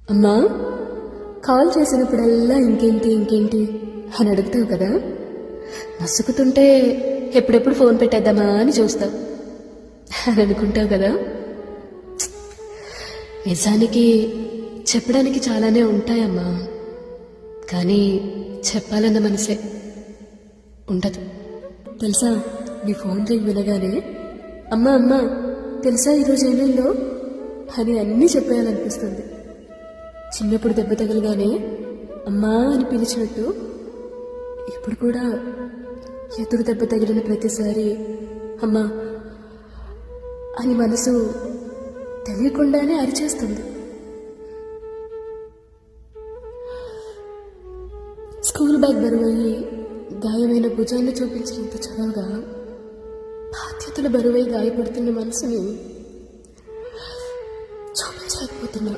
అమ్మా, కాల్ చేసినప్పుడల్లా ఇంకేంటి ఇంకేంటి అని అడుగుతావు కదా. నసుకుతుంటే ఎప్పుడెప్పుడు ఫోన్ పెట్టేద్దామా అని చూస్తావు అని అనుకుంటావు కదా. నిజానికి చెప్పడానికి చాలానే ఉంటాయమ్మా, కానీ చెప్పాలన్న మనసే ఉండదు. తెలుసా, నీ ఫోన్ రింగ్ వినగానే అమ్మా అమ్మా తెలుసా ఈరోజు ఏమైందో అని అన్నీ చెప్పేయాలనిపిస్తుంది. చిన్నప్పుడు దెబ్బ తగలగానే అమ్మా అని పిలిచినట్టు ఇప్పుడు కూడా ఎదురు దెబ్బ తగిలిన ప్రతిసారి అమ్మా అని మనసు తెలియకుండానే అరిచేస్తుంది. స్కూల్ బ్యాగ్ బరువయ్యి గాయమైన భుజాన్ని చూపించినంత చనువుగా బాధ్యతల బరువై గాయపడుతున్న మనసుని చూపించలేకపోతున్నా.